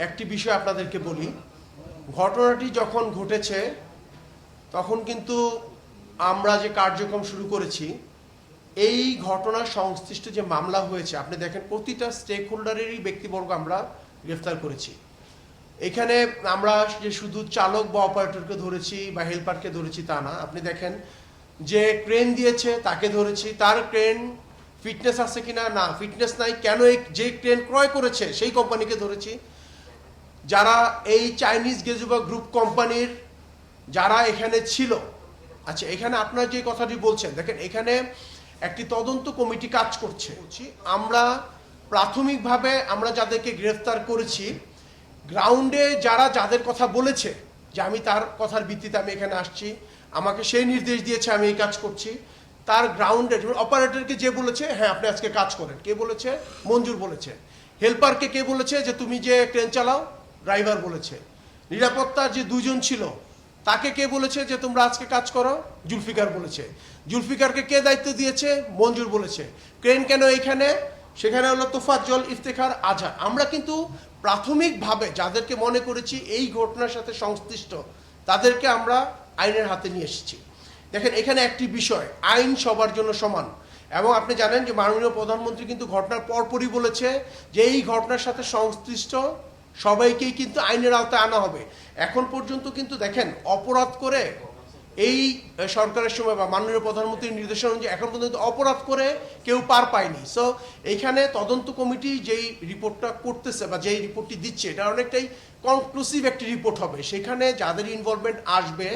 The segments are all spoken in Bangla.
একটি বিষয় আপনাদেরকে বলি। ঘটনাটি যখন ঘটেছে তখন কিন্তু আমরা যে কার্যক্রম শুরু করেছি, এই ঘটনার সংশ্লিষ্ট যে মামলা হয়েছে, আপনি দেখেন প্রতিটা স্টেক হোল্ডারেরই ব্যক্তিবর্গ আমরা গ্রেফতার করেছি। এখানে আমরা যে শুধু চালক বা অপারেটরকে ধরেছি বা হেল্পারকে ধরেছি তা না। আপনি দেখেন যে ক্রেন দিয়েছে তাকে ধরেছি, তার ক্রেন ফিটনেস আছে কিনা, না ফিটনেস নাই, কেন যে ক্রেন ক্রয় করেছে সেই কোম্পানিকে ধরেছি। যারা এই চাইনিজ গেজুবা গ্রুপ কোম্পানির যারা এখানে ছিল, আচ্ছা এখানে আপনারা যে কথাটি বলছেন, দেখেন এখানে একটি তদন্ত কমিটি কাজ করছে। আমরা প্রাথমিকভাবে আমরা যাদেরকে গ্রেফতার করেছি, গ্রাউন্ডে যাদের কথা বলেছে যে আমি তার কথার ভিত্তিতে আমি এখানে আসছি, আমাকে সেই নির্দেশ দিয়েছে আমি এই কাজ করছি, তার গ্রাউন্ডে অপারেটরকে যে বলেছে হ্যাঁ আপনি আজকে কাজ করেন, কে বলেছে? মঞ্জুর বলেছে। হেল্পারকে কে বলেছে যে তুমি যে ট্রেন চালাও? ড্রাইভার বলেছে। নিরাপত্তার যে দুজন ছিল তাকে কে বলেছে যে তোমরা আজকে কাজ করো? জুলফিকার বলেছে। জুলফিকারকে কে দায়িত্ব দিয়েছে? মঞ্জুর বলেছে। ক্রেন কেন এইখানে? সেখানে হলো তোফাজ্জল, ইফতেখার, আজহার। আমরা কিন্তু প্রাথমিকভাবে যাদেরকে মনে করেছি এই ঘটনার সাথে সংশ্লিষ্ট, তাদেরকে আমরা আইনের হাতে নিয়ে এসেছি। দেখেন এখানে একটি বিষয়, আইন সবার জন্য সমান। এবং আপনি জানেন যে মাননীয় প্রধানমন্ত্রী কিন্তু ঘটনার পরপরই বলেছে যে এই ঘটনার সাথে সংশ্লিষ্ট সবাইকেই কিন্তু আইনের আওতায় আনা হবে। এখন পর্যন্ত কিন্তু দেখেন অপরাধ করে এই সরকারের সময় বা মাননীয় প্রধানমন্ত্রীর নির্দেশনা অনুযায়ী এখন পর্যন্ত অপরাধ করে কেউ পার পায়নি। সো এইখানে তদন্ত কমিটি যেই রিপোর্টটা করতেছে বা যেই রিপোর্টটি দিচ্ছে, এটা অনেকটাই কনক্লুসিভ একটি রিপোর্ট হবে। সেখানে যাদের ইনভলভমেন্ট আসবে,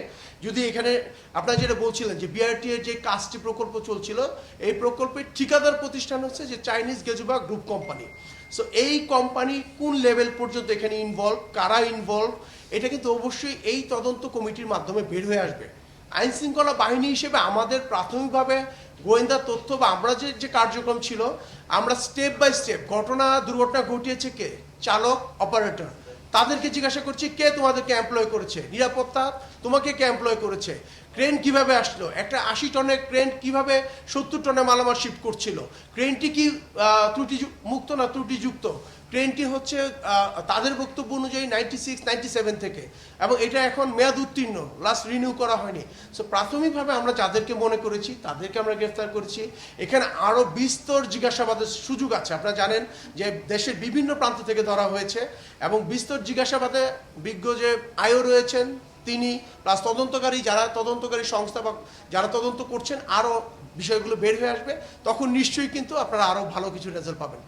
যদি এখানে আপনারা যেটা বলছিলেন যে বিআরটি এর যে কাজটি প্রকল্প চলছিল, এই প্রকল্পের ঠিকাদার প্রতিষ্ঠান হচ্ছে যে চাইনিজ গেজুবা গ্রুপ কোম্পানি। সো এই কোম্পানি কোন লেভেল পর্যন্ত এখানে ইনভলভ, কারা ইনভলভ, এটা কিন্তু অবশ্যই এই তদন্ত কমিটির মাধ্যমে বের হয়ে আসবে। আইন শৃঙ্খলা বাহিনী হিসেবে আমাদের প্রাথমিকভাবে গোয়েন্দা তথ্য বা আমরা যে কার্যক্রম ছিল, আমরা স্টেপ বাই স্টেপ দুর্ঘটনা ঘটিয়েছে কে? চালক, অপারেটর, তাদেরকে জিজ্ঞাসা করছি কে তোমাদেরকে এমপ্লয় করেছে? নিরাপত্তা, তোমাকে কে এমপ্লয় করেছে? ক্রেন কিভাবে আসলো? একটা 80 টনের ক্রেন কিভাবে 70 টনে মালামাল শিফট করছিল? ক্রেনটি কি ত্রুটি মুক্ত না ত্রুটিযুক্ত? ট্রেনটি হচ্ছে তাদের বক্তব্য অনুযায়ী 96, 97 থেকে, এবং এটা এখন মেয়াদ উত্তীর্ণ, লাস্ট রিনিউ করা হয়নি। সো প্রাথমিকভাবে আমরা যাদেরকে মনে করেছি তাদেরকে আমরা গ্রেফতার করেছি। এখানে আরও বিস্তর জিজ্ঞাসাবাদের সুযোগ আছে। আপনারা জানেন যে দেশের বিভিন্ন প্রান্ত থেকে ধরা হয়েছে, এবং বিস্তর জিজ্ঞাসাবাদে বিজ্ঞ যে আয়ও রয়েছেন তিনি, প্লাস যারা তদন্তকারী সংস্থা বা যারা তদন্ত করছেন, আরও বিষয়গুলো বের হয়ে আসবে। তখন নিশ্চয়ই কিন্তু আপনারা আরও ভালো কিছু রেজাল্ট পাবেন।